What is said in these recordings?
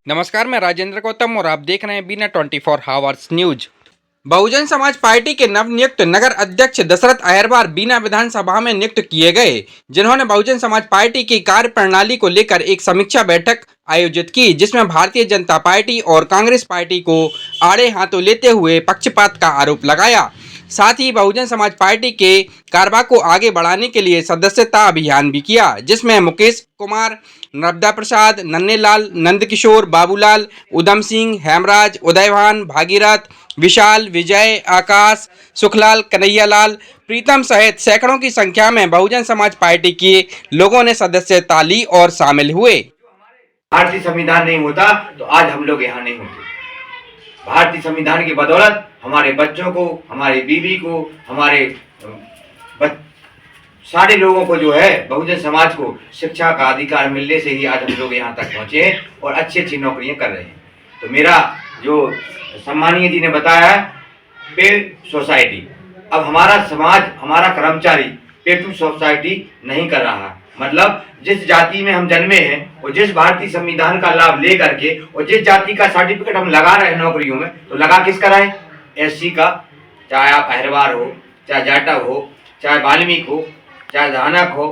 नमस्कार, मैं राजेंद्र गौतम और आप देख रहे हैं बीना 24 hours news. Bahujan Samaj party के नवनियुक्त नगर अध्यक्ष दशरथ अहिरवार बीना विधानसभा में नियुक्त किए गए, जिन्होंने बहुजन समाज पार्टी की कार्य प्रणाली को लेकर एक समीक्षा बैठक आयोजित की, जिसमें भारतीय जनता पार्टी और कांग्रेस पार्टी को आड़े हाथों लेते हुए पक्षपात का आरोप लगाया। साथ ही बहुजन समाज पार्टी के कारवा को आगे बढ़ाने के लिए सदस्यता अभियान भी किया, जिसमें मुकेश कुमार, नर्मदा प्रसाद, नन्हेलाल, नंदकिशोर, बाबूलाल, उधम सिंह, हेमराज, उदयभान, भागीरथ, विशाल, विजय, आकाश, सुखलाल, कन्हैयालाल, प्रीतम सहित सैकड़ों की संख्या में बहुजन समाज पार्टी के लोगों ने सदस्यता ली और शामिल हुए। भारतीय संविधान नहीं होता तो आज हम लोग यहाँ नहीं होते। भारतीय संविधान की बदौलत हमारे बच्चों को, हमारी बीवी को, हमारे सारे लोगों को जो है बहुजन समाज को शिक्षा का अधिकार मिलने से ही आज हम लोग यहाँ तक पहुँचे हैं और अच्छी अच्छी नौकरियाँ कर रहे हैं। तो मेरा जो सम्मानीय जी ने बताया है पे सोसाइटी, अब हमारा समाज, हमारा कर्मचारी पे टू सोसाइटी नहीं कर रहा है। मतलब जिस जाति में हम जन्मे हैं और जिस भारतीय संविधान का लाभ ले करके और जिस जाति का सर्टिफिकेट हम लगा रहे हैं नौकरियों में, तो लगा किस का रहे? एससी का, चाहे आप अहिरवार हो, चाहे जाटव हो, चाहे वाल्मीकि हो, चाहे धानक हो,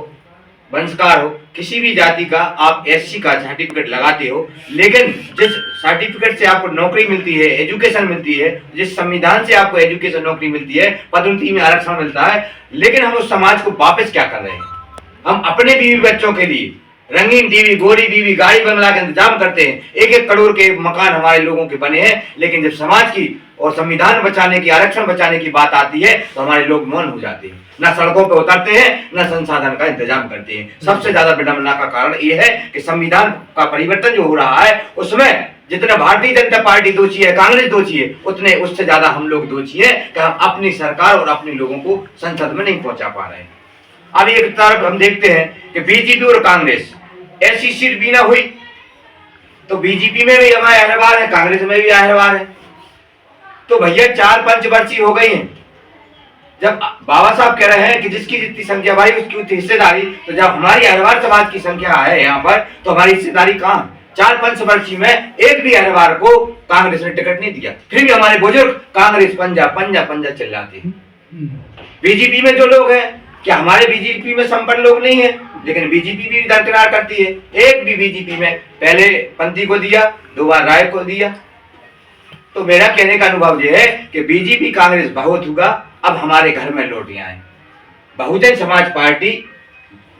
वंशकार हो, किसी भी जाति का आप एससी का सर्टिफिकेट लगाते हो, लेकिन जिस सर्टिफिकेट से आपको नौकरी मिलती है, एजुकेशन मिलती है, जिस संविधान से आपको एजुकेशन नौकरी मिलती है, पदोन्नति में आरक्षण मिलता है, लेकिन हम उस समाज को वापस क्या कर रहे हैं? हम अपने बीवी बच्चों के लिए रंगीन टीवी, गोरी बीवी, गाड़ी बंगला का इंतजाम करते हैं। 1-1 करोड़ के मकान हमारे लोगों के बने हैं, लेकिन जब समाज की और संविधान बचाने की, आरक्षण बचाने की बात आती है तो हमारे लोग मौन हो जाते हैं, ना सड़कों पे उतरते हैं, ना संसाधन का इंतजाम करते हैं। सबसे ज्यादा विडंबना का कारण यह है कि संविधान का परिवर्तन जो हो रहा है उसमें जितना भारतीय जनता पार्टी दोषी है, कांग्रेस दोषी है, उतने उससे ज्यादा हम लोग दोषी है कि हम अपनी सरकार और अपने लोगों को संसद में नहीं पहुंचा पा रहे हैं। अब एक तरफ हम देखते हैं कि बीजेपी और कांग्रेस ऐसी सीट भी ना हुई तो बीजेपी में भी हमारे अहिरवार है, कांग्रेस में भी अहिरवार है। तो भैया 4 पंचवर्षीय हो गई हैं। जब बाबा साहब कह रहे हैं कि जिसकी जितनी संख्या भाई उसकी उतनी हिस्सेदारी, तो जब हमारी अहिरवार समाज की संख्या है यहाँ पर, तो हमारी हिस्सेदारी कहाँ? 4 पंचवर्षीय में एक भी अहिरवार को कांग्रेस ने टिकट नहीं दिया, फिर भी हमारे बुजुर्ग कांग्रेस पंजा पंजा पंजा चिल्लाते हैं। बीजेपी में जो लोग हैं, क्या हमारे बीजेपी में संपन्न लोग नहीं है? लेकिन बीजेपी भी दरकिनार करती है। एक भी बीजेपी में पहले पंथी को दिया, 2 बार राय को दिया। तो मेरा कहने का अनुभव यह है कि बीजेपी कांग्रेस बहुत होगा, अब हमारे घर में लौट आए। बहुजन समाज पार्टी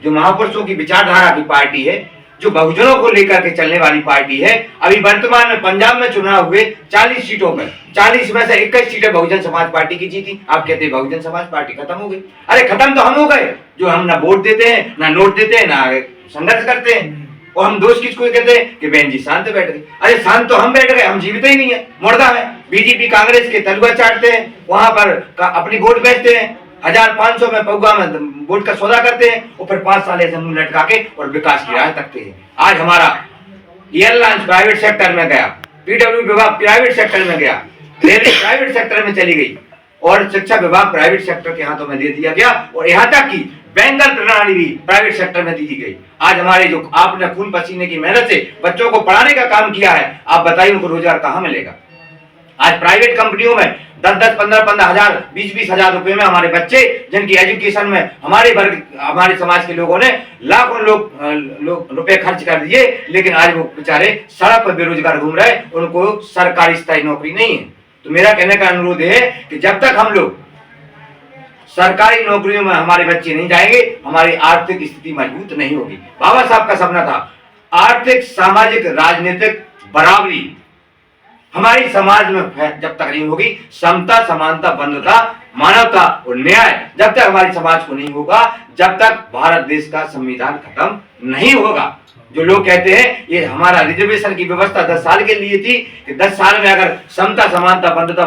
जो महापुरुषों की विचारधारा की पार्टी है, जो बहुजनों को लेकर के चलने वाली पार्टी है, अभी वर्तमान में पंजाब में चुनाव हुए 40 सीटों में 40 में से 21 सीटें बहुजन समाज पार्टी की जीती। आप कहते हैं बहुजन समाज पार्टी खत्म हो गई। अरे खत्म तो हम हो गए, जो हम ना वोट देते हैं, ना नोट देते हैं, ना संघर्ष करते हैं। और हम दोस्त किसको कहते हैं कि बहन जी शांत बैठ गए। अरे शांत तो हम बैठ गए, हम जीवित ही नहीं है, मुर्दा है। बीजेपी कांग्रेस के तलुआ चाटते हैं, वहां पर अपनी वोट बेचते हैं, 1500 में पौगा में वोट का सौदा करते हैं और फिर 5 साल ऐसे मुंह लटका के और विकास की राह तकते हैं। आज हमारा एयरलाइंस प्राइवेट सेक्टर में गया, पीडब्ल्यू विभाग प्राइवेट सेक्टर में गया, रेलवे प्राइवेट सेक्टर में चली गई और शिक्षा विभाग प्राइवेट सेक्टर के हाथों में दे दिया गया और यहाँ तक कि बैंगन प्रणाली भी प्राइवेट सेक्टर में दी गई। आज हमारे जो आपने खून पसीने की मेहनत से बच्चों को पढ़ाने का काम किया है, आप बताइए उनको रोजगार कहाँ मिलेगा? आज प्राइवेट कंपनियों में 10-10, 15-15 हजार, 20-20 हजार रुपए में हमारे बच्चे, जिनकी एजुकेशन में हमारे वर्ग, हमारे समाज के लोगों ने लाखों लोग रुपए खर्च कर दिए, लेकिन आज वो बेचारे सड़क पर बेरोजगार घूम रहे, उनको सरकारी स्थायी नौकरी नहीं है। तो मेरा कहने का अनुरोध है कि जब तक हम लोग सरकारी नौकरियों में हमारे बच्चे नहीं जाएंगे, हमारी आर्थिक स्थिति मजबूत नहीं होगी। बाबा साहब का सपना था आर्थिक, सामाजिक, राजनीतिक बराबरी हमारी समाज में जब तक नहीं होगी, समता, समानता, बंधुता, मानवता और न्याय जब तक हमारी समाज को नहीं होगा, जब तक भारत देश का संविधान खत्म नहीं होगा। जो लोग कहते हैं ये हमारा रिजर्वेशन की व्यवस्था 10 साल के लिए थी कि 10 साल में अगर समता, समानता, बंधुता